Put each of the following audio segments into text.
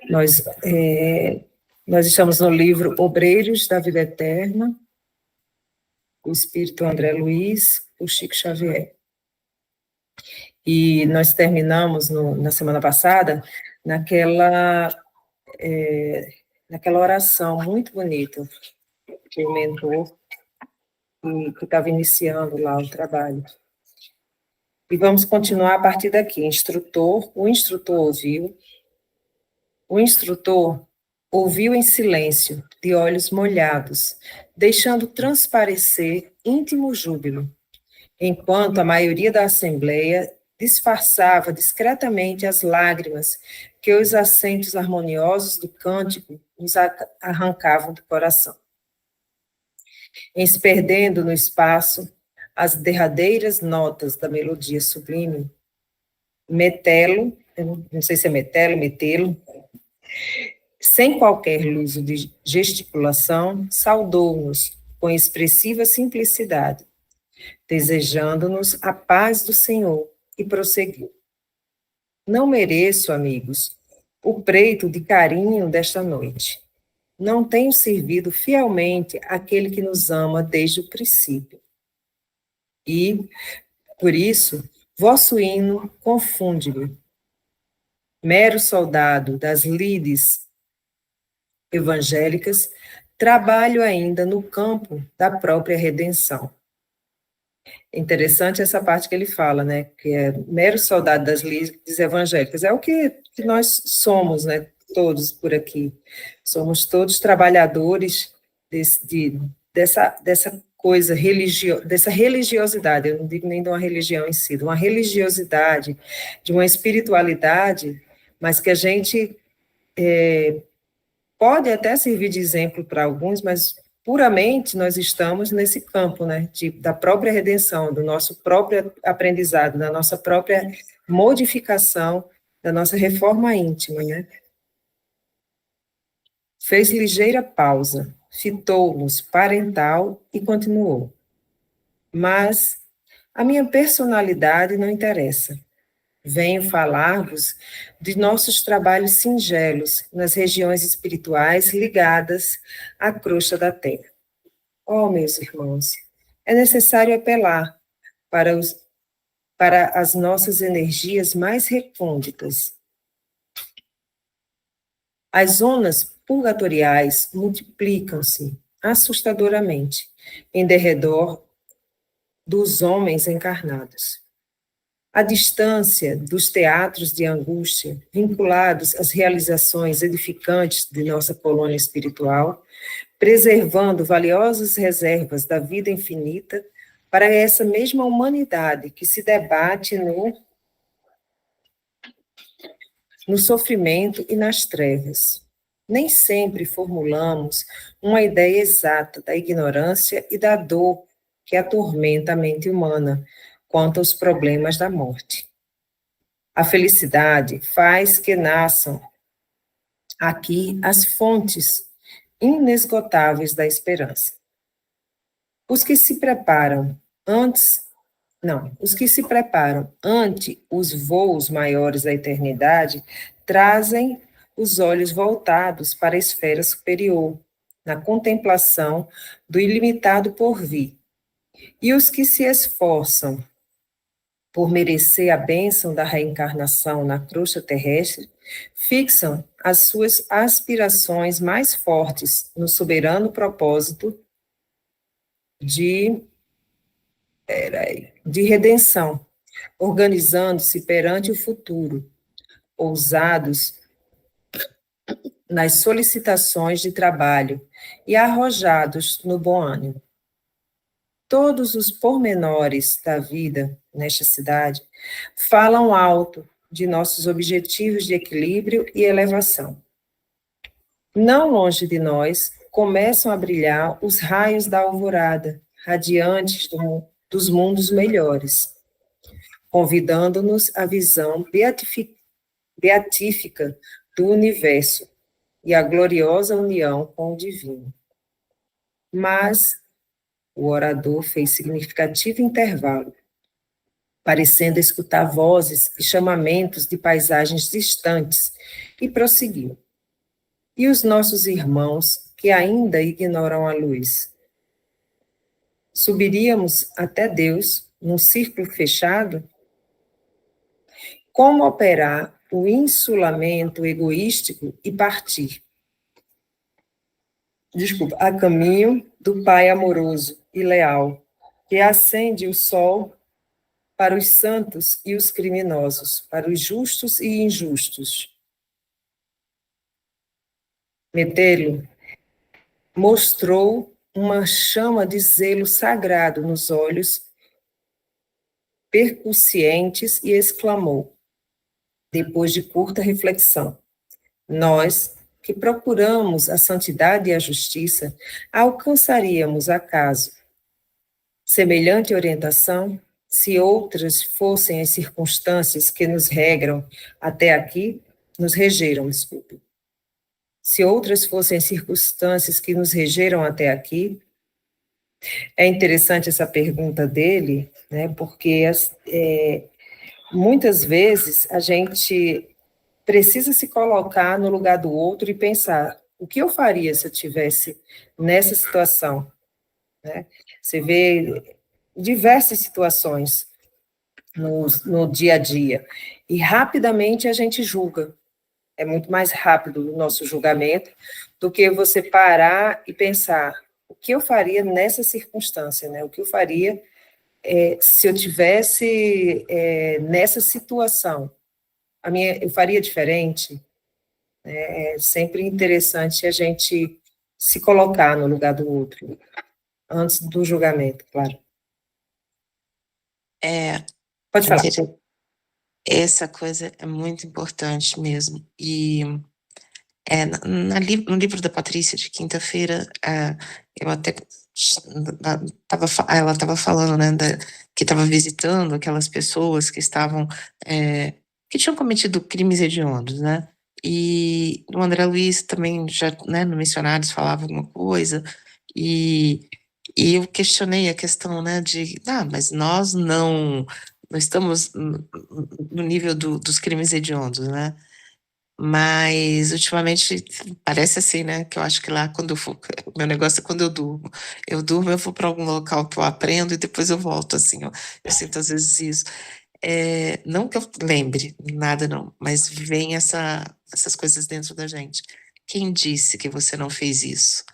Nós, nós estamos no livro Obreiros da Vida Eterna, o Espírito André Luiz, o Chico Xavier. E nós terminamos na semana passada naquela oração muito bonita que o mentor que estava iniciando lá o trabalho. E vamos continuar a partir daqui. O instrutor ouviu em silêncio, de olhos molhados, deixando transparecer íntimo júbilo, enquanto a maioria da assembleia disfarçava discretamente as lágrimas que os acentos harmoniosos do cântico nos arrancavam do coração. Em se perdendo no espaço, as derradeiras notas da melodia sublime, metelo, não sei se é metelo, sem qualquer luso de gesticulação, saudou-nos com expressiva simplicidade, desejando-nos a paz do Senhor, e prosseguiu. Não mereço, amigos, o preito de carinho desta noite. Não tenho servido fielmente aquele que nos ama desde o princípio. E, por isso, vosso hino confunde-me. Mero soldado das lides evangélicas, trabalho ainda no campo da própria redenção. Interessante essa parte que ele fala, né, que é mero soldado das lides evangélicas, é o que nós somos, né, todos por aqui, somos todos trabalhadores dessa coisa, dessa religiosidade, eu não digo nem de uma religião em si, de uma religiosidade, de uma espiritualidade, mas que a gente pode até servir de exemplo para alguns, mas puramente nós estamos nesse campo, né, da própria redenção, do nosso próprio aprendizado, da nossa própria modificação, da nossa reforma íntima, né. Fez ligeira pausa, fitou-nos parental e continuou. Mas a minha personalidade não interessa. Venho falar-vos de nossos trabalhos singelos nas regiões espirituais ligadas à crosta da terra. Oh, meus irmãos, é necessário apelar para as nossas energias mais recônditas. As zonas purgatoriais multiplicam-se assustadoramente em derredor dos homens encarnados. A distância dos teatros de angústia, vinculados às realizações edificantes de nossa colônia espiritual, preservando valiosas reservas da vida infinita para essa mesma humanidade que se debate no sofrimento e nas trevas. Nem sempre formulamos uma ideia exata da ignorância e da dor que atormenta a mente humana quanto aos problemas da morte. A felicidade faz que nasçam aqui as fontes inesgotáveis da esperança. Os que se preparam ante os voos maiores da eternidade trazem os olhos voltados para a esfera superior, na contemplação do ilimitado porvir. E os que se esforçam por merecer a bênção da reencarnação na crosta terrestre, fixam as suas aspirações mais fortes no soberano propósito de redenção, organizando-se perante o futuro, ousados nas solicitações de trabalho e arrojados no bom ânimo. Todos os pormenores da vida nesta cidade falam alto de nossos objetivos de equilíbrio e elevação. Não longe de nós começam a brilhar os raios da alvorada, radiantes dos mundos melhores, convidando-nos à visão beatífica do universo e à gloriosa união com o divino. Mas o orador fez significativo intervalo, parecendo escutar vozes e chamamentos de paisagens distantes, e prosseguiu. E os nossos irmãos que ainda ignoram a luz? Subiríamos até Deus num círculo fechado? Como operar o insulamento egoístico e partir? Desculpa, a caminho do Pai amoroso e leal, que acende o sol para os santos e os criminosos, para os justos e injustos. Metelo mostrou uma chama de zelo sagrado nos olhos percussientes e exclamou, depois de curta reflexão: nós, que procuramos a santidade e a justiça, alcançaríamos acaso semelhante orientação se outras fossem as circunstâncias que nos regram até aqui, nos regeram, desculpe. Se outras fossem as circunstâncias que nos regeram até aqui, é interessante essa pergunta dele, né, porque muitas vezes a gente precisa se colocar no lugar do outro e pensar, o que eu faria se eu tivesse nessa situação? Né? Você vê diversas situações no dia a dia, e rapidamente a gente julga. É muito mais rápido o nosso julgamento do que você parar e pensar, o que eu faria nessa circunstância, né? O que eu faria se eu tivesse nessa situação? Eu faria diferente? É sempre interessante a gente se colocar no lugar do outro, antes do julgamento, claro. Pode falar. Essa coisa é muito importante mesmo. E no livro da Patrícia, de quinta-feira, eu até ela estava falando, né, que estava visitando aquelas pessoas que estavam, que tinham cometido crimes hediondos, né? E o André Luiz também já, né, no Missionários falava alguma coisa, e eu questionei a questão, né, mas nós não estamos no nível dos crimes hediondos, né? Mas ultimamente parece assim, né? Que eu acho que lá quando eu for, o meu negócio é quando eu durmo. Eu durmo, eu vou para algum local que eu aprendo e depois eu volto, assim, ó. Eu sinto às vezes isso. Não que eu lembre nada, não, mas vem essas coisas dentro da gente. Quem disse que você não fez isso?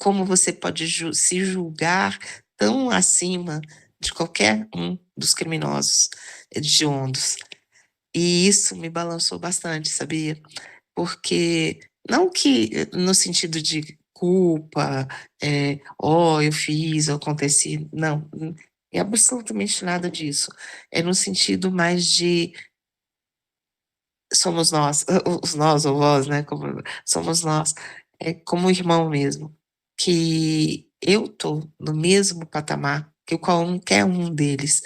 Como você pode se julgar tão acima de qualquer um dos criminosos hediondos? E isso me balançou bastante, sabia? Porque, não que no sentido de culpa, eu fiz, eu aconteci, não, é absolutamente nada disso. É no sentido mais de somos nós, os nós ou vós, né? Somos nós, como irmão mesmo, que eu tô no mesmo patamar que qualquer um deles,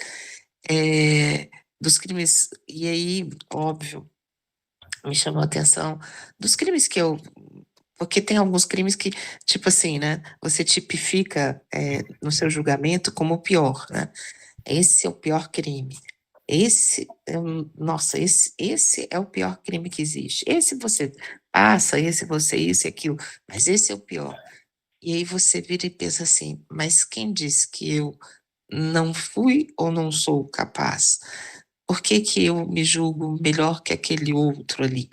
dos crimes, e aí, óbvio, me chamou a atenção dos crimes porque tem alguns crimes que, tipo assim, né, você tipifica no seu julgamento como o pior, né? Esse é o pior crime. Nossa, esse é o pior crime que existe. Esse você passa, esse você isso e aquilo, mas esse é o pior. E aí você vira e pensa assim, mas quem disse que eu não fui ou não sou capaz? Por que que eu me julgo melhor que aquele outro ali?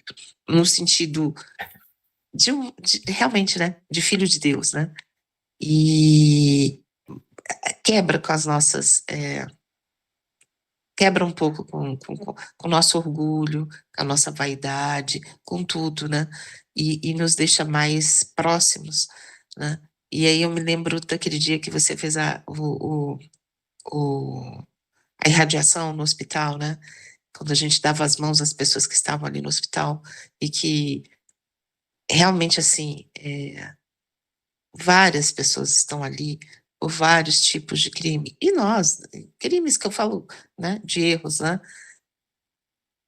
No sentido realmente, né, de filho de Deus, né? E quebra com as nossas, quebra um pouco com o nosso orgulho, com a nossa vaidade, com tudo, né? E nos deixa mais próximos, né? E aí eu me lembro daquele dia que você fez a irradiação no hospital, né? Quando a gente dava as mãos às pessoas que estavam ali no hospital e que realmente, assim, várias pessoas estão ali por vários tipos de crime. E nós, crimes que eu falo, né, de erros, né?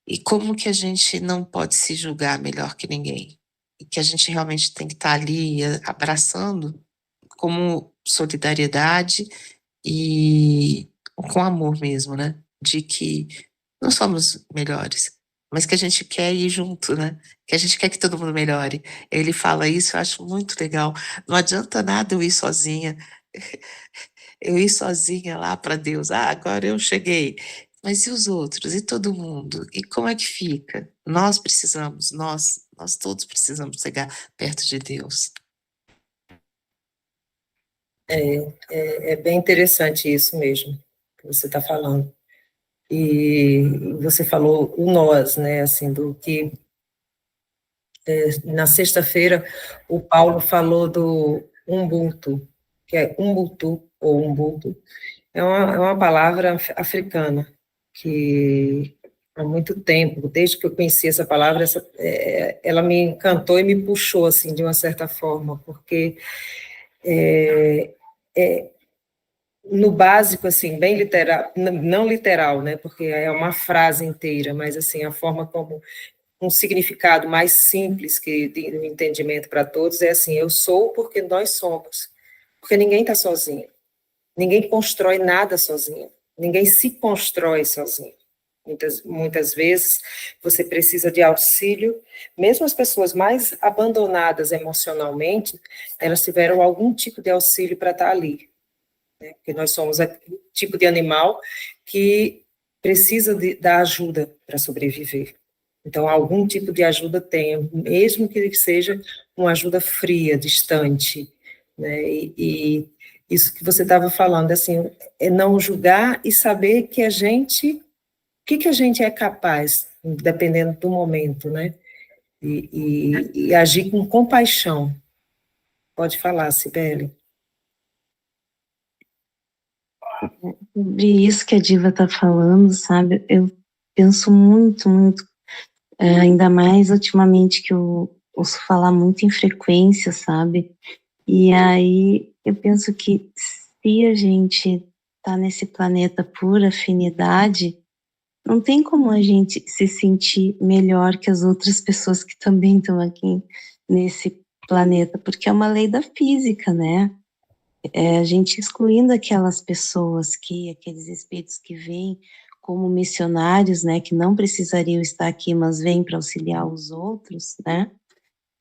E como que a gente não pode se julgar melhor que ninguém? E que a gente realmente tem que estar ali abraçando como solidariedade e com amor mesmo, né? De que não somos melhores, mas que a gente quer ir junto, né? Que a gente quer que todo mundo melhore. Ele fala isso, eu acho muito legal. Não adianta nada eu ir sozinha, eu ir sozinha lá para Deus. Ah, agora eu cheguei. Mas e os outros? E todo mundo? E como é que fica? Nós precisamos, nós todos precisamos chegar perto de Deus. É bem interessante isso mesmo que você está falando. E você falou o nós, né, assim, do que na sexta-feira o Paulo falou do Ubuntu, que é Ubuntu ou Ubuntu, é uma palavra africana que há muito tempo, desde que eu conheci essa palavra, ela me encantou e me puxou assim de uma certa forma, porque é, no básico, assim, bem literal, não literal, né, porque é uma frase inteira, mas, assim, a forma como um significado mais simples que tem um entendimento para todos é assim, eu sou porque nós somos, porque ninguém está sozinho, ninguém constrói nada sozinho, ninguém se constrói sozinho. Muitas vezes você precisa de auxílio, mesmo as pessoas mais abandonadas emocionalmente, elas tiveram algum tipo de auxílio para estar ali, porque nós somos o tipo de animal que precisa da ajuda para sobreviver. Então, algum tipo de ajuda tem, mesmo que seja uma ajuda fria, distante, né? E isso que você estava falando, assim, é não julgar e saber que a gente, o que a gente é capaz, dependendo do momento, né? E agir com compaixão. Pode falar, Cibele. Sobre isso que a Diva está falando, sabe? Eu penso muito, muito, ainda mais ultimamente que eu ouço falar muito em frequência, sabe? E aí eu penso que se a gente está nesse planeta por afinidade, não tem como a gente se sentir melhor que as outras pessoas que também estão aqui nesse planeta, porque é uma lei da física, né? A gente excluindo aquelas pessoas aqueles espíritos que vêm como missionários, né, que não precisariam estar aqui, mas vêm para auxiliar os outros, né?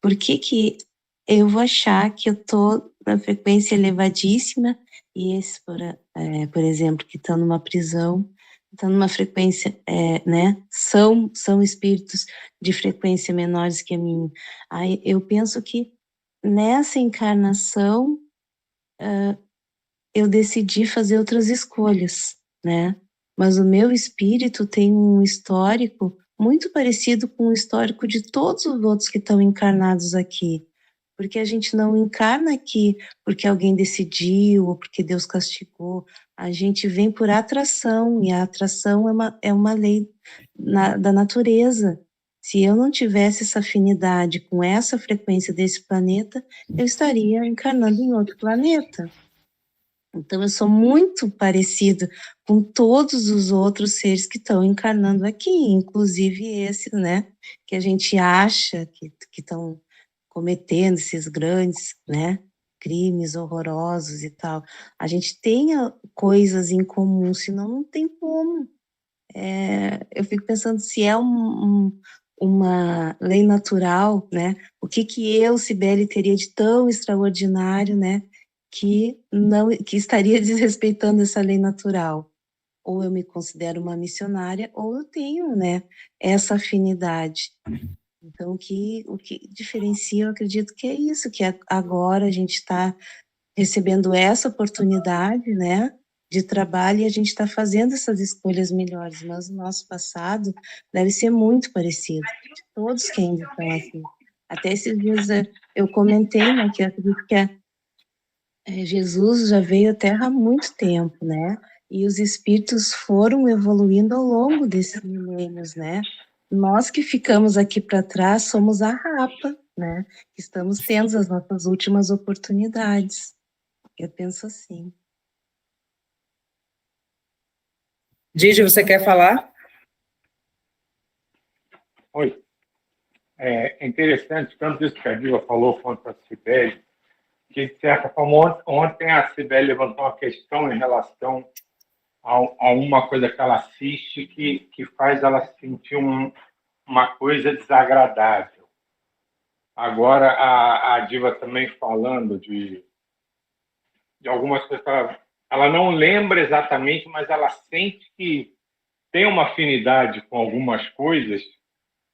Por que eu vou achar que eu tô na frequência elevadíssima e esses, por exemplo, que estão numa prisão, estão numa frequência, né, são espíritos de frequência menores que a minha. Aí eu penso que nessa encarnação eu decidi fazer outras escolhas, né? Mas o meu espírito tem um histórico muito parecido com o histórico de todos os outros que estão encarnados aqui. Porque a gente não encarna aqui porque alguém decidiu ou porque Deus castigou. A gente vem por atração, e a atração é uma lei da natureza. Se eu não tivesse essa afinidade com essa frequência desse planeta, eu estaria encarnando em outro planeta. Então, eu sou muito parecida com todos os outros seres que estão encarnando aqui, inclusive esse, né, que a gente acha que estão cometendo esses grandes, né, crimes horrorosos e tal. A gente tem coisas em comum, senão não tem como. Eu fico pensando se é uma lei natural, né, o que eu, Cibele, teria de tão extraordinário, né, que estaria desrespeitando essa lei natural. Ou eu me considero uma missionária, ou eu tenho, né, essa afinidade. Então, o que diferencia, eu acredito que é isso, que agora a gente está recebendo essa oportunidade, né, de trabalho, e a gente está fazendo essas escolhas melhores, mas o nosso passado deve ser muito parecido, de todos que ainda estão aqui. Até esses dias eu comentei, né, que eu acredito que Jesus já veio à Terra há muito tempo, né? E os espíritos foram evoluindo ao longo desses milênios, né? Nós que ficamos aqui para trás somos a rapa, né? Estamos tendo as nossas últimas oportunidades. Eu penso assim. Gigi, você quer falar? Oi. É interessante, tanto isso que a Diva falou quanto a Cibele, que, de certa forma, ontem a Cibele levantou uma questão em relação a uma coisa que ela assiste que faz ela sentir uma coisa desagradável. Agora, a Diva também falando de algumas coisas que ela não lembra exatamente, mas ela sente que tem uma afinidade com algumas coisas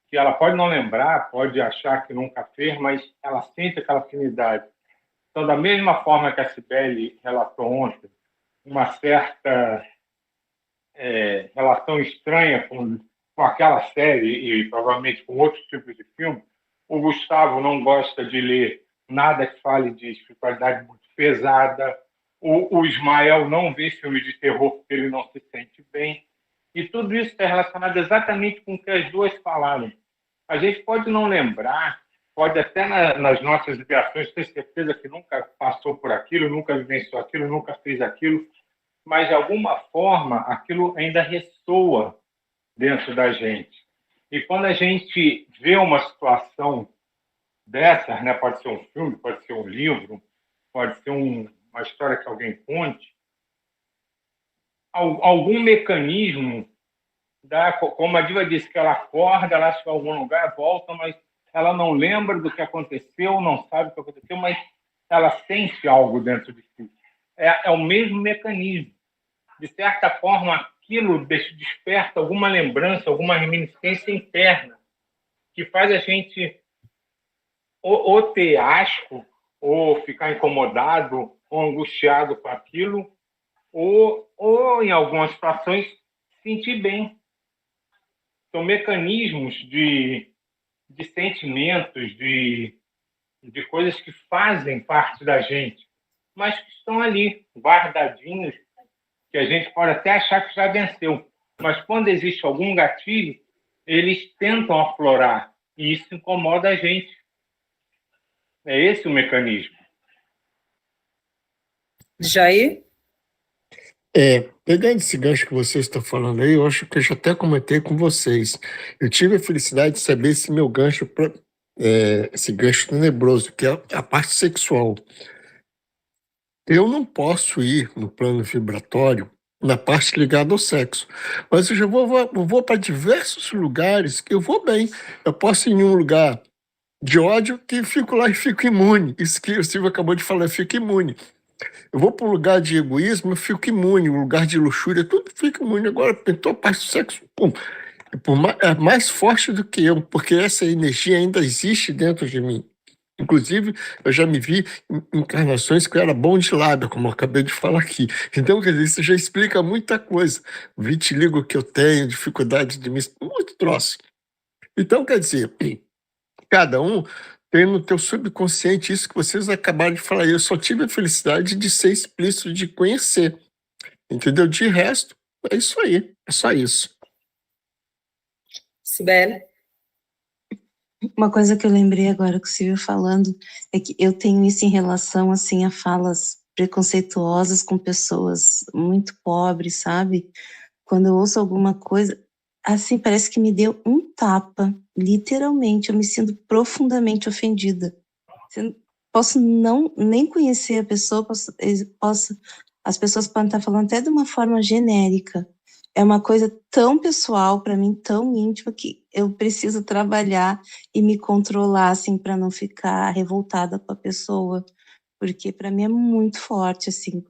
que ela pode não lembrar, pode achar que nunca fez, mas ela sente aquela afinidade. Então, da mesma forma que a Cibele relatou ontem, uma certa relação estranha com aquela série e provavelmente com outros tipos de filme, o Gustavo não gosta de ler nada que fale de espiritualidade muito pesada, o Ismael não vê filme de terror porque ele não se sente bem, e tudo isso está relacionado exatamente com o que as duas falaram. A gente pode não lembrar, pode até nas nossas vibrações ter certeza que nunca passou por aquilo, nunca vivenciou aquilo, nunca fez aquilo, mas de alguma forma aquilo ainda ressoa dentro da gente. E quando a gente vê uma situação dessas, né, pode ser um filme, pode ser um livro, pode ser uma história que alguém conte, algum mecanismo, como a Diva disse, que ela acorda, ela acha que em algum lugar, volta, mas ela não lembra do que aconteceu, não sabe o que aconteceu, mas ela sente algo dentro de si. É o mesmo mecanismo. De certa forma, aquilo desperta alguma lembrança, alguma reminiscência interna, que faz a gente ou ter asco, ou ficar incomodado, ou angustiado com aquilo, ou em algumas situações, sentir bem. São mecanismos de sentimentos, de coisas que fazem parte da gente, mas que estão ali, guardadinhos, que a gente pode até achar que já venceu. Mas quando existe algum gatilho, eles tentam aflorar, e isso incomoda a gente. É esse o mecanismo. Jair? Pegando esse gancho que vocês estão falando aí, eu acho que eu já até comentei com vocês. Eu tive a felicidade de saber esse meu gancho, esse gancho tenebroso, que é a parte sexual. Eu não posso ir no plano vibratório na parte ligada ao sexo, mas eu já vou para diversos lugares que eu vou bem. Eu posso ir em um lugar de ódio que fico lá e fico imune. Isso que o Silvio acabou de falar, eu fico imune. Eu vou para um lugar de egoísmo, eu fico imune. Um lugar de luxúria, tudo fica imune. Agora, pintou a parte do sexo, pum, é mais forte do que eu, porque essa energia ainda existe dentro de mim. Inclusive, eu já me vi em encarnações que eu era bom de lábia, como eu acabei de falar aqui. Então, quer dizer, isso já explica muita coisa. O vitiligo que eu tenho, dificuldade de me... muito troço. Então, quer dizer, cada um tem no teu subconsciente isso que vocês acabaram de falar. Eu só tive a felicidade de ser explícito, de conhecer. Entendeu? De resto, é isso aí. É só isso. Cibele? Uma coisa que eu lembrei agora que o Silvio falando é que eu tenho isso em relação, assim, a falas preconceituosas com pessoas muito pobres, sabe? Quando eu ouço alguma coisa, assim, parece que me deu um tapa, literalmente, eu me sinto profundamente ofendida. Posso nem conhecer a pessoa, as pessoas podem estar falando até de uma forma genérica. É uma coisa tão pessoal para mim, tão íntima, que eu preciso trabalhar e me controlar, assim, para não ficar revoltada com a pessoa, porque para mim é muito forte, assim,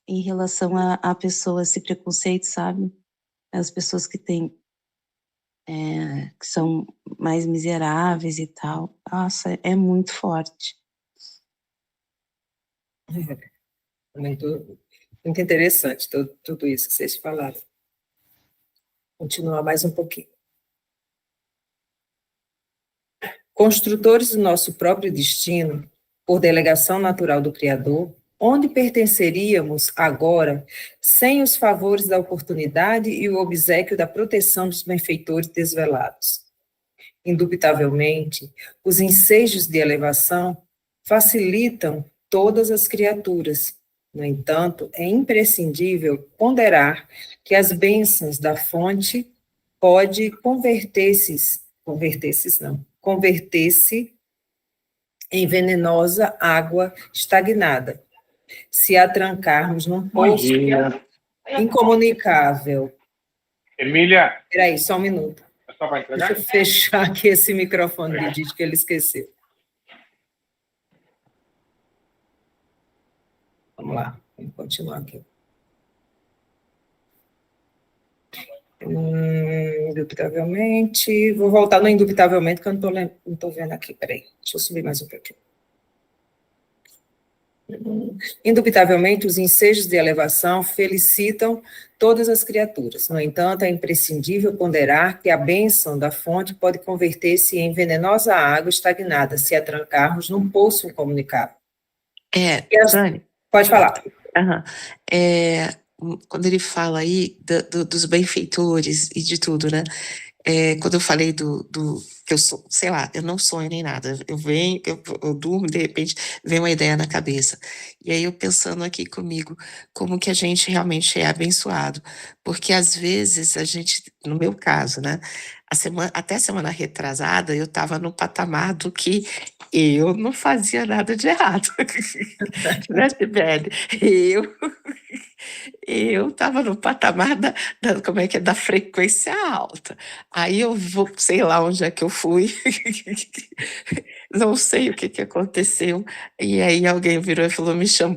em relação a pessoas, esse preconceito, sabe? As pessoas que têm, que são mais miseráveis e tal. Nossa, é muito forte. Muito interessante tudo isso que vocês falaram. Continuar mais um pouquinho. Construtores do nosso próprio destino, por delegação natural do Criador, onde pertenceríamos agora sem os favores da oportunidade e o obséquio da proteção dos benfeitores desvelados? Indubitavelmente, os ensejos de elevação facilitam todas as criaturas. No entanto, é imprescindível ponderar que as bênçãos da fonte pode converter-se em venenosa água estagnada, se a trancarmos num poço incomunicável. Emília. Espera aí, só um minuto. Só para entregar? Deixa eu fechar aqui esse microfone do Didi, que ele esqueceu. Vamos lá, vamos continuar aqui. Indubitavelmente, vou voltar no indubitavelmente, que eu não estou vendo aqui, peraí, deixa eu subir mais um pouquinho. Indubitavelmente, os ensejos de elevação felicitam todas as criaturas. No entanto, é imprescindível ponderar que a bênção da fonte pode converter-se em venenosa água estagnada se a trancarmos num poço incomunicável. Dani, Pode falar. quando ele fala aí dos benfeitores e de tudo, né? Quando eu falei que eu sou, sei lá, eu não sonho nem nada, eu durmo e de repente vem uma ideia na cabeça. E aí eu pensando aqui comigo, como que a gente realmente é abençoado. Porque às vezes a gente, no meu caso, né? Até a semana retrasada, eu estava no patamar do que eu não fazia nada de errado. Né, Sibeli? Eu estava no patamar como é que é, da frequência alta. Aí eu vou, sei lá onde é que eu fui, não sei o que aconteceu. E aí alguém virou e falou,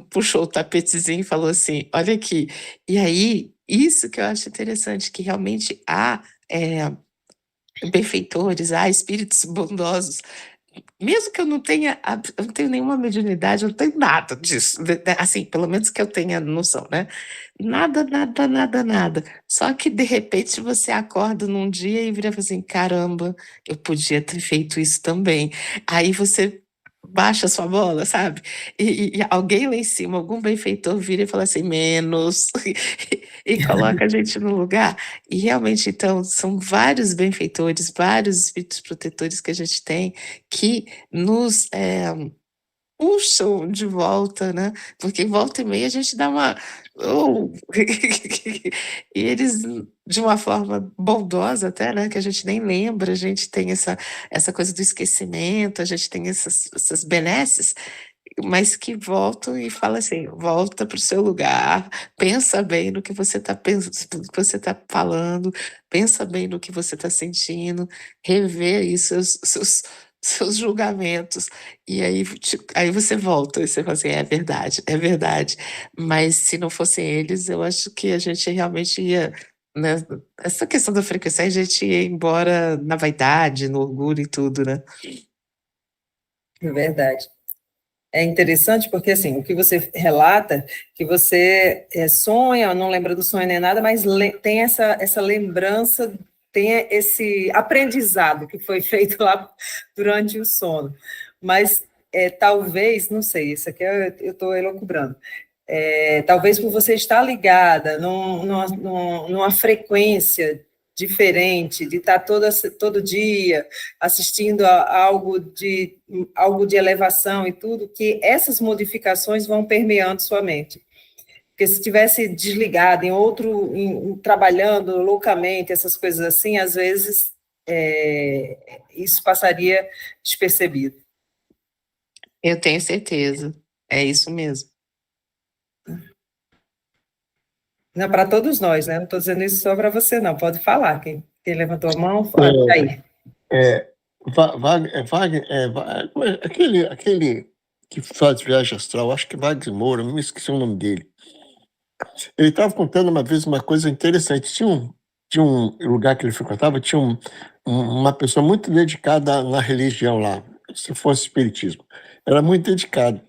puxou o tapetezinho e falou assim, olha aqui. E aí, isso que eu acho interessante, que realmente há benfeitores, há espíritos bondosos, mesmo que eu não tenho nenhuma mediunidade, eu não tenho nada disso, assim, pelo menos que eu tenha noção, né? Nada, nada, nada, nada. Só que, de repente, você acorda num dia e vira assim, caramba, eu podia ter feito isso também. Aí você baixa a sua bola, sabe? E alguém lá em cima, algum benfeitor vira e fala assim, menos, e coloca a gente no lugar. E realmente, então, são vários benfeitores, vários espíritos protetores que a gente tem que nos puxam de volta, né? Porque volta e meia a gente dá uma. E eles, de uma forma bondosa até, né? Que a gente nem lembra, a gente tem essa coisa do esquecimento, a gente tem essas benesses, mas que voltam e falam assim: volta para o seu lugar, pensa bem no que você está pensando, no que você está falando, pensa bem no que você está sentindo, rever aí seus julgamentos, e aí você volta e você fala assim, é verdade, mas se não fossem eles, eu acho que a gente realmente ia, né, essa questão da frequência, a gente ia embora na vaidade, no orgulho e tudo, né? É verdade. É interessante porque, assim, o que você relata, que você sonha, não lembra do sonho nem nada, mas tem essa lembrança, tem esse aprendizado que foi feito lá durante o sono. Mas talvez, não sei, isso aqui eu estou elucubrando, talvez por você estar ligada numa frequência diferente, de estar todo dia assistindo a algo de elevação e tudo, que essas modificações vão permeando sua mente. Porque se tivesse desligado trabalhando loucamente, essas coisas assim, às vezes isso passaria despercebido. Eu tenho certeza, é isso mesmo. Não, para todos nós, né? Não estou dizendo isso só para você, não. Pode falar. Quem levantou a mão, fala aí. Aquele que faz viagem astral, acho que Wagner Moura, me esqueci o nome dele. Ele estava contando uma vez uma coisa interessante. Tinha um lugar que ele frequentava, tinha uma pessoa muito dedicada na religião lá, se fosse espiritismo. Era muito dedicado.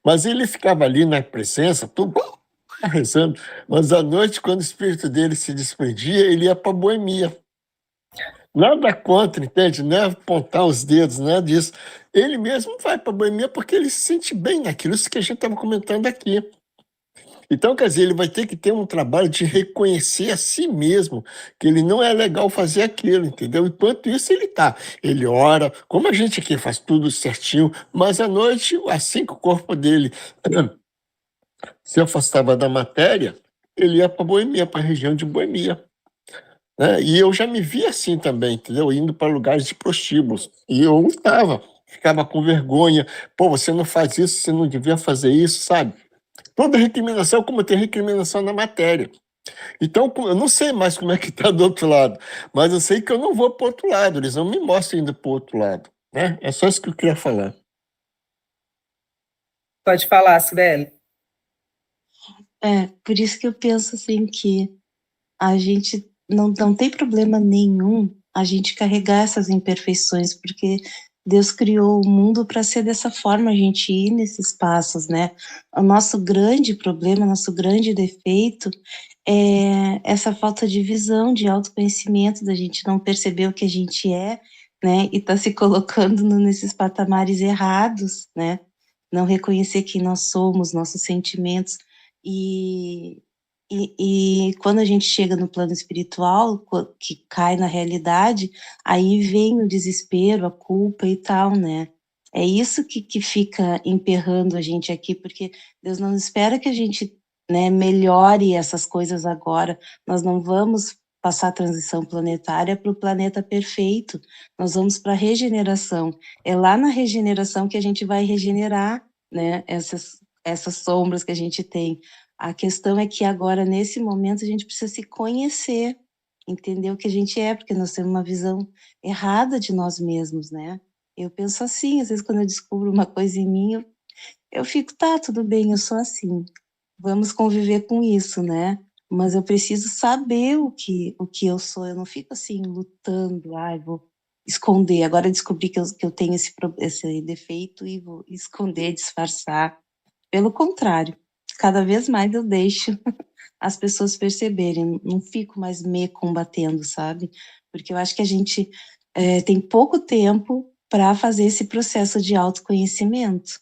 Mas ele ficava ali na presença, tudo rezando, mas à noite, quando o espírito dele se despedia, ele ia para a boemia. Nada contra, entende? Não é apontar os dedos, nada disso. Ele mesmo vai para a boemia porque ele se sente bem naquilo, isso que a gente estava comentando aqui. Então, quer dizer, ele vai ter que ter um trabalho de reconhecer a si mesmo que ele não é legal fazer aquilo, entendeu? Enquanto isso, ele ora, como a gente aqui faz tudo certinho, mas à noite, assim que o corpo dele se afastava da matéria, ele ia para Boemia, para a região de Boemia. Né? E eu já me vi assim também, entendeu? Indo para lugares de prostíbulos. E eu ficava com vergonha. Pô, você não faz isso, você não devia fazer isso, sabe? Toda recriminação, como tem recriminação na matéria. Então, eu não sei mais como é que está do outro lado, mas eu sei que eu não vou para o outro lado, eles não me mostram indo para o outro lado, né? É só isso que eu queria falar. Pode falar, Sibeli. Por isso que eu penso assim que a gente não tem problema nenhum a gente carregar essas imperfeições, porque Deus criou o mundo para ser dessa forma, a gente ir nesses passos, né? O nosso grande problema, nosso grande defeito é essa falta de visão, de autoconhecimento, da gente não perceber o que a gente é, né? E tá se colocando nesses patamares errados, né? Não reconhecer quem nós somos, nossos sentimentos. E quando a gente chega no plano espiritual, que cai na realidade, aí vem o desespero, a culpa e tal, né? É isso que fica emperrando a gente aqui, porque Deus não espera que a gente, né, melhore essas coisas agora. Nós não vamos passar a transição planetária para o planeta perfeito. Nós vamos para a regeneração. É lá na regeneração que a gente vai regenerar, né, essas sombras que a gente tem. A questão é que agora, nesse momento, a gente precisa se conhecer, entender o que a gente é, porque nós temos uma visão errada de nós mesmos, né? Eu penso assim, às vezes quando eu descubro uma coisa em mim, eu fico, tá, tudo bem, eu sou assim, vamos conviver com isso, né? Mas eu preciso saber o que eu sou, eu não fico assim, lutando, vou esconder, agora eu descobri que eu tenho esse defeito e vou esconder, disfarçar. Pelo contrário, cada vez mais eu deixo as pessoas perceberem, não fico mais me combatendo, sabe? Porque eu acho que a gente tem pouco tempo para fazer esse processo de autoconhecimento.